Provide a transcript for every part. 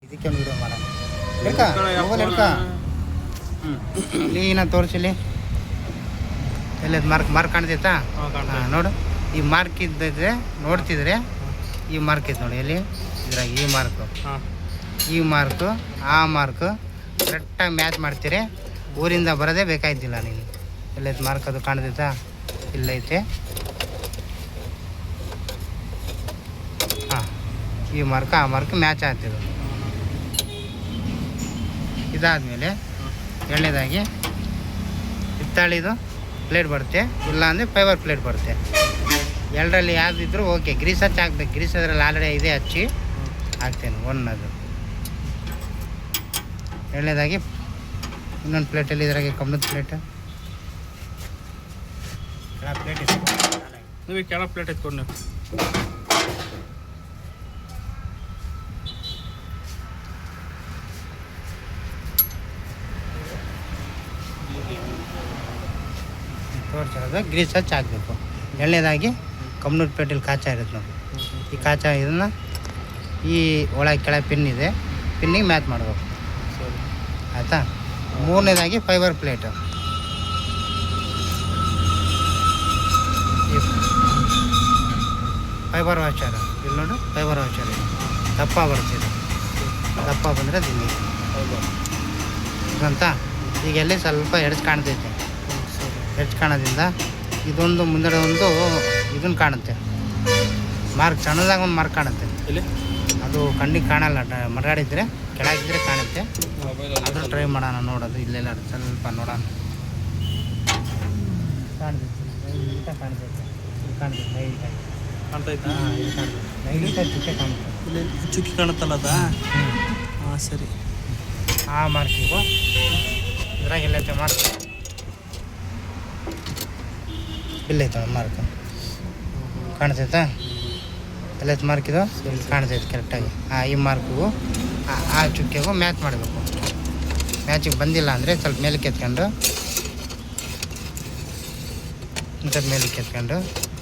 ಇದಕ್ಕೆ ಒಂದು ವಿಡಿಯೋ ಮಾಡೋಣ. ಹೇಳ್ಕ ಮೊಬೈಲ್ ಹೇಳ್ಕ. ಕ್ಲೀನಾಗಿ ತೋರಿಸಿಲಿ. ಎಲ್ಲದು ಮಾರ್ಕ್ ಕಾಣ್ತೈತಾ? ನೋಡು, ಈ ಮಾರ್ಕ್ ಇದ್ದಿದ್ರೆ ನೋಡ್ತಿದ್ರೆ ಈ ಮಾರ್ಕ್ ಐತೆ ನೋಡಿ. ಎಲ್ಲಿ ಇದ್ರಾಗ ಈ ಮಾರ್ಕು ಆ ಮಾರ್ಕು ಕರೆಕ್ಟಾಗಿ ಮ್ಯಾಚ್ ಮಾಡ್ತೀರಿ. ಊರಿಂದ ಬರೋದೇ ಬೇಕಾಯ್ತಿಲ್ಲ ನೀನು. ಎಲ್ಲೈತೆ ಮಾರ್ಕ್ ಅದು ಕಾಣ್ತೈತಾ? ಇಲ್ಲೈತೆ. ಹಾಂ, ಈ ಮಾರ್ಕ್ ಆ ಮಾರ್ಕ್ ಮ್ಯಾಚ್ ಆಗ್ತಿದ್ದು. ಇದಾದಮೇಲೆ ಎಣ್ಣೆದಾಗಿ ಹಿತ್ತಾಳಿದು ಪ್ಲೇಟ್ ಬರುತ್ತೆ, ಇಲ್ಲ ಅಂದರೆ ಫೈಬರ್ ಪ್ಲೇಟ್ ಬರುತ್ತೆ. ಎರಡರಲ್ಲಿ ಯಾವುದಿದ್ರು ಓಕೆ. ಗ್ರೀಸ್ ಹಚ್ಚಿ ಹಾಕ್ಬೇಕು. ಗ್ರೀಸ್ ಅದರಲ್ಲಿ ಆಲ್ರೆಡಿ ಇದೆ, ಹಚ್ಚಿ ಹಾಕ್ತೇನೆ ಒನ್ನದು. ಎಣ್ಣೆದಾಗಿ ಇನ್ನೊಂದು ಪ್ಲೇಟಲ್ಲಿ ಇದ್ರಾಗೆ ಕಮ್ಮದ ಪ್ಲೇಟ್ ನೀವು ಕೆಳ ಪ್ಲೇಟ್ ಎತ್ಕೊಂಡು ನೀವು ತೋರಿಸಿರೋದು ಗ್ರೀಸ್ ಹಚ್ಚಿ ಹಾಕಬೇಕು. ಎಣ್ಣೆದಾಗಿ ಕಮ್ನೂರು ಪ್ಲೇಟಲ್ಲಿ ಕಾಚ ಇರುತ್ತೆ ನೋಡಿ. ಈ ಕಾಚ ಇದನ್ನು ಈ ಒಳಗೆ ಕೆಳಗೆ ಪಿನ್ ಇದೆ, ಪಿನ್ನಿಗೆ ಮ್ಯಾಚ್ ಮಾಡಬೇಕು. ಆಯಿತಾ? ಮೂರನೇದಾಗಿ ಫೈಬರ್ ಪ್ಲೇಟು. ಫೈಬರ್ ವಾಚರ್ ಇಲ್ಲಿ ನೋಡು, ಫೈಬರ್ ವಾಚರ್ ದಪ್ಪ ಬರ್ತಿದೆ. ದಪ್ಪ ಬಂದರೆ ದಿಲ್ಲಿ ಅಂತ. ಈಗ ಎಲ್ಲಿ ಸ್ವಲ್ಪ ಎಡ್ಜ್ ಕಾಣ್ತೈತೆ. ಎಡ್ಜ್ ಕಾಣೋದ್ರಿಂದ ಇದೊಂದು ಮುಂದೆ ಒಂದು ಇದನ್ನು ಕಾಣುತ್ತೆ, ಮಾರ್ಕ್ ಸಣ್ಣದಾಗ ಒಂದು ಮಾರ್ಕ್ ಕಾಣುತ್ತೆ. ಇಲ್ಲಿ ಅದು ಕಣ್ಣಿಗೆ ಕಾಣಲ್ಲ, ಮರಗಾಡಿದ್ರೆ ಕೆಳಗಿದ್ರೆ ಕಾಣುತ್ತೆ. ಅದು ಟ್ರೈ ಮಾಡೋಣ, ನೋಡೋದು ಇಲ್ಲೆಲ್ಲ ಸ್ವಲ್ಪ ನೋಡೋಣ. ಕಾಣ್ತೈತೆ, ಕಾಣ್ತೈತೆ, ಕಾಣ್ತೈತೆ, ಲೈಟಾಗಿ ಕಾಣ್ತೈತಾ? ಇದು ಕಾಣ್ತೈತೆ, ಲೈಟಾಗಿ ಚುಕ್ಕೆ ಕಾಣುತ್ತೆ. ಇಲ್ಲಿ ಚುಕ್ಕಿ ಕಾಣುತ್ತಲ್ಲ ಅದ? ಹಾಂ, ಸರಿ. ಆ ಮಾರ್ಕಿಗೂ ಇದ್ರಾಗ ಎಲ್ಲೈತೆ ಮಾರ್ಕ್? ಇಲ್ಲೈತೆ ಮಾರ್ಕ್, ಕಾಣ್ತೈತಾ? ಎಲ್ಲೈತೆ ಮಾರ್ಕ್ ಇದು? ಇಲ್ಲಿ ಕಾಣ್ತೈತೆ ಕರೆಕ್ಟಾಗಿ. ಈ ಮಾರ್ಕಿಗೂ ಆ ಚುಕ್ಕೆಗೂ ಮ್ಯಾಚ್ ಮಾಡಬೇಕು. ಮ್ಯಾಚಿಗೆ ಬಂದಿಲ್ಲ ಅಂದರೆ ಸ್ವಲ್ಪ ಮೇಲಕ್ಕೆ ಎತ್ಕೊಂಡು ಇಂಥದ್ದು ಮೇಲಕ್ಕೆ ಎತ್ಕೊಂಡು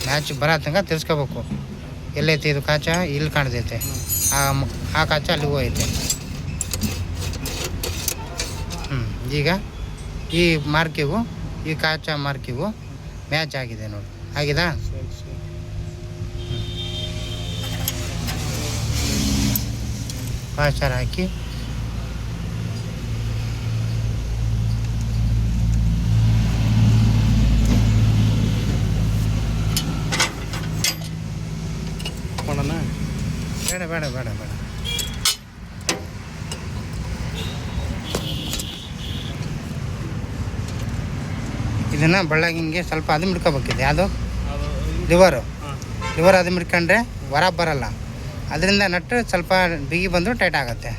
ಮ್ಯಾಚ್ ಬರೋ ತನಕ ತಿರ್ಸ್ಕೋಬೇಕು. ಎಲ್ಲೈತೆ ಇದು ಕಾಚ? ಇಲ್ಲಿ ಕಾಣ್ತೈತೆ. ಆ ಕಾಚ ಅಲ್ಲಿ ಹೋಗೈತೆ. ಈಗ ಈ ಮಾರ್ಕಿಗೂ ಈ ಕಾಚ ಮಾರ್ಕಿಗೂ ಮ್ಯಾಚ್ ಆಗಿದೆ ನೋಡಿ. ಆಗಿದಾ? ವಾಚರ್ ಹಾಕಿ ಮಾಡೋಣ? ಬೇಡ ಬೇಡ ಬೇಡ ಬೇಡ. ಇದನ್ನು ಬಳ್ಳಾಗಿ ಹಿಂಗೆ ಸ್ವಲ್ಪ ಅದು ಮಿಡ್ಕೋಬೇಕಿದೆ. ಯಾವುದು? ಲಿವರ್ ಅದು ಮಿಡ್ಕೊಂಡ್ರೆ ಹೊರ ಬರಲ್ಲ. ಅದರಿಂದ ನಟ್ಟು ಸ್ವಲ್ಪ ಬಿಗಿ ಬಂದರೂ ಟೈಟ್ ಆಗುತ್ತೆ.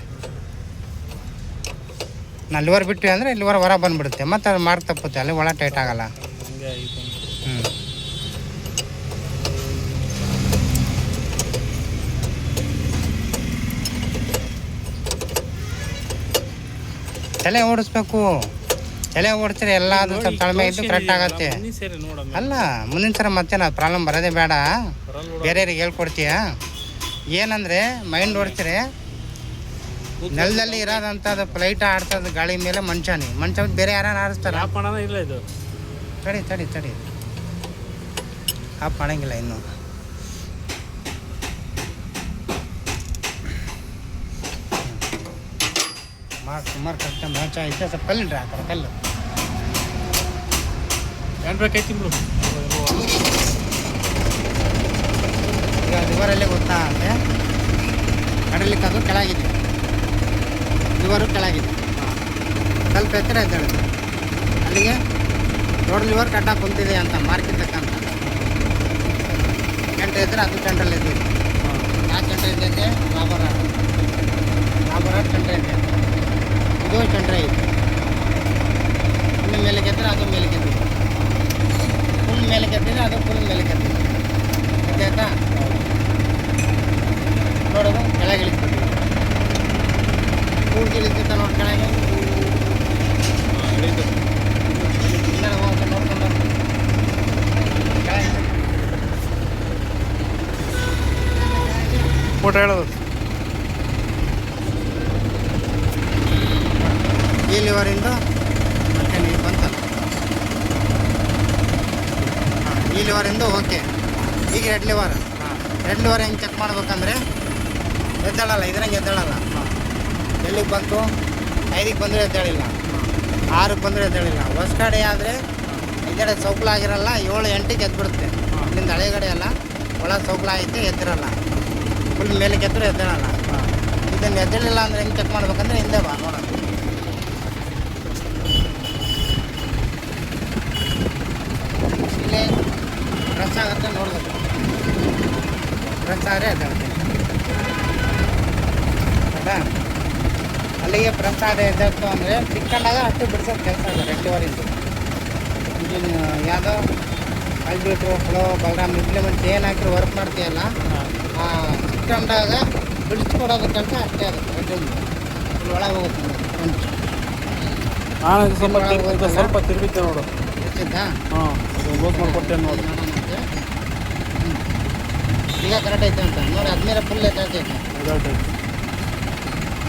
ನಾ ಲಿವರ್ ಬಿಟ್ವಿ ಅಂದರೆ ಲಿವರ್ ಹೊರ ಬಂದುಬಿಡುತ್ತೆ, ಮತ್ತು ಅದು ಮಾರ್ಕ್ ತಪ್ಪುತ್ತೆ, ಅಲ್ಲಿ ಒಳ ಟೈಟ್ ಆಗಲ್ಲ. ತಲೆ ಓಡಿಸ್ಬೇಕು. ತಲೆ ಓಡಿಸಿದ್ರೆ ಎಲ್ಲ ಅದು ಸ್ವಲ್ಪ ತಾಳ್ಮೆ ಇದ್ದು ಕರೆಕ್ಟ್ ಆಗುತ್ತೆ. ಅಲ್ಲ, ಮುಂದಿನ ಸಲ ಮತ್ತೆ ನಾವು ಪ್ರಾಬ್ಲಮ್ ಬರೋದೇ ಬೇಡ. ಬೇರೆಯವ್ರಿಗೆ ಹೇಳ್ಕೊಡ್ತೀಯ. ಏನಂದರೆ ಮೈಂಡ್ ಓಡಿಸಿದ್ರೆ ನೆಲದಲ್ಲಿ ಇರೋದಂಥದ್ದು ಫ್ಲೈಟ್ ಆಡ್ತದ ಗಾಳಿ ಮೇಲೆ ಮಂಚ ಬೇರೆ ಯಾರು ಆಡಿಸ್ತಾರೆ? ಇಲ್ಲ ಇದು ತಡಿ ಆಫ್ ಮಾಡಂಗಿಲ್ಲ ಇನ್ನು. ಸುಮಾರು ಕಷ್ಟ ಮ್ಯಾಚ್ ಐತೆ. ಸ್ವಲ್ಪ ಕಲ್ಲಿಡ್ರಿ ಹಾಕೋಣ, ಕಲ್ಲು ಏನು ಬೇಕೈತಿ ಬಿಡು. ಈಗ ಲಿವರಲ್ಲೇ ಗೊತ್ತಾ ಅಂದರೆ ಕಡಲಿಕ್ಕೆ ಅದು ಕೆಳಗಿದೆ, ಲಿವರು ಕೆಳಗಿದೆ. ಸ್ವಲ್ಪ ಎತ್ತರ ಎದ್ದೇಳುತ್ತೆ. ಅಲ್ಲಿಗೆ ದೊಡ್ಡ ಲಿವರ್ ಕಟ್ಟಾಗಿ ಕುಂತಿದೆ ಅಂತ ಮಾರ್ಕಿರ್ತಕ್ಕಂಥ ಸೆಂಟ್ರ್ ಇದ್ದರೆ ಅದು ಸೆಂಟ್ರಲ್ಲಿ ಇದ್ದೀವಿ. ಯಾವ ಸೆಂಟ್ರ್ ಇದ್ದೈತೆ? ಲಾಬರ್ ಸೆಂಟ್ರ್ ಇದೆ. ಇದು ಸೆಂಟ್ರ್ ಐತೆ. ಫುಲ್ ಮೇಲೆ ಕೆತ್ತಿದ್ರೆ ಅದು ಮೇಲೆ ಕೆತ್ತಿದೆ. ಫುಲ್ ಮೇಲೆ ಕೆತ್ತಿದ್ರೆ ಅದು ಫುಲ್ ಮೇಲೆ ಕೆತ್ತಿದೆ. ಆಯ್ತಾ? ನೋಡೋದು ಕೆಳಗೆ ಇಳಿಸ್ಬಿಟ್ಟು ಪೂರ್ತಿ ಇಳಿತಿತ್ತ ನೋಡಿ ಕೆಳಗೆ. ನೋಡ್ಕೊಂಡು ಫೋಟೋ ಹೇಳೋದು ಈ ಲಿವರಿಂದು ಮತ್ತೆ ನೀವು ಬಂತಲ್ಲ ಈ ಲಿವರಿಂದ ಓಕೆ. ಈಗ ರೆಡ್ ಲಿವರ್ ಹೆಂಗೆ ಚೆಕ್ ಮಾಡ್ಬೇಕಂದ್ರೆ ಎದ್ದೇಳಲ್ಲ, ಇದ್ರಂಗೆ ಎದ್ದೇಳಲ್ಲ. ಎಲ್ಲಿಗೆ ಬಂತು 5ಕ್ಕೆ ಬಂದರೆ ಎದ್ದೇಳಿಲ್ಲ, 6ಕ್ಕೆ ಬಂದರೆ ಎದ್ದೇಳಿಲ್ಲ. ಹೊಸ ಕಡೆ ಆದರೆ ಇದೆಡೆ ಸೌಕಲಾಗಿರಲ್ಲ, 7-8ಕ್ಕೆ ಎದ್ಬಿಡುತ್ತೆ. ಇಲ್ಲಿಂದ ಹಳೆಗಡೆ ಎಲ್ಲ ಒಳಗೆ ಸೌಕಲ ಐತೆ, ಎದ್ದಿರಲ್ಲ. ಫುಲ್ ಮೇಲಕ್ಕೆ ಎದ್ದರೆ ಎದ್ದೇಳಲ್ಲ. ಇದನ್ನು ಎದ್ದೇಳಿಲ್ಲ ಅಂದರೆ ಹೆಂಗೆ ಚೆಕ್ ಮಾಡ್ಬೇಕಂದ್ರೆ ಹಿಂದೆ ಬಾ ನೋಡೋಣ. ಇಲ್ಲೇ ಪ್ರೆಸ್ ಆಗುತ್ತೆ ನೋಡ್ಬೇಕು, ಪ್ರೆಸ್ ಆದರೆ ಎದ್ದೇಳುತ್ತೆ. ಹೌದಾ? ಅಲ್ಲಿಗೆ ಪ್ರೆಸ್ ಆದರೆ ಎದ್ದೇಳ್ತು ಅಂದರೆ ಸಿಕ್ಕೊಂಡಾಗ ಅಷ್ಟು ಬಿಡ್ಸೋದು ಕೆಲಸ ಇದೆ. ರೆಡ್ ಲಿವರಿಂದು ಇಂಜಿನ್ ಯಾವುದೋ ಅಲ್ಬಿಟ್ರು ಫ್ಲೋ ಬಲರಾಮ್ ಇಂಪ್ಲಿಮೆಂಟ್ ಏನು ಹಾಕಿದ್ರು ವರ್ಕ್ ಮಾಡ್ತೀಯಲ್ಲ, ಸಿಕ್ಕೊಂಡಾಗ ಬಿಡಿಸ್ಕೊಡೋದು ಕೆಲಸ ಅಷ್ಟೇ ಆಗುತ್ತೆ. ರೆಡ್ ಇಲ್ಲಿ ಒಳಗೆ ಹೋಗುತ್ತೆ ನಾನು ಸ್ವಲ್ಪ ತಿರುಗಿದ್ದೆ ನೋಡು. ಹೆಚ್ಚಿದ್ದಾ? ಹಾಂ, ಲೂಸ್ ಮಾಡಿಕೊಡ್ತೇನೆ ನೋಡು. ಈಗ ಕರೆಕ್ಟ್ ಐತೆ ಅಂತ ನೋಡಿ. ಅದ್ಮೇಲೆ ಫುಲ್ ಎತ್ತೈತೆ,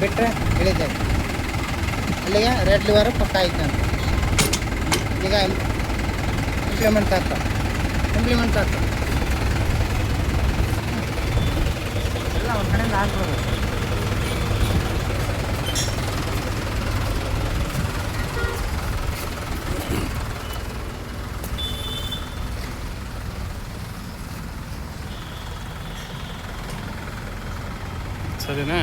ಬಿಟ್ಟರೆ ಇಳಿತೈತೆ. ಅಲ್ಲಿಗೆ ರೆಡ್ ಲಿವರ್ ಪಕ್ಕ ಐತೆ ಅಂತ. ಈಗ ಇಂಪ್ಲಿಮೆಂಟ್ ಆಗ್ತದೆ ಎಲ್ಲ ಒಂದು ಕಡೆಯಿಂದ ಹಾಕ್ಬೋದು. ಸರಿನಾ?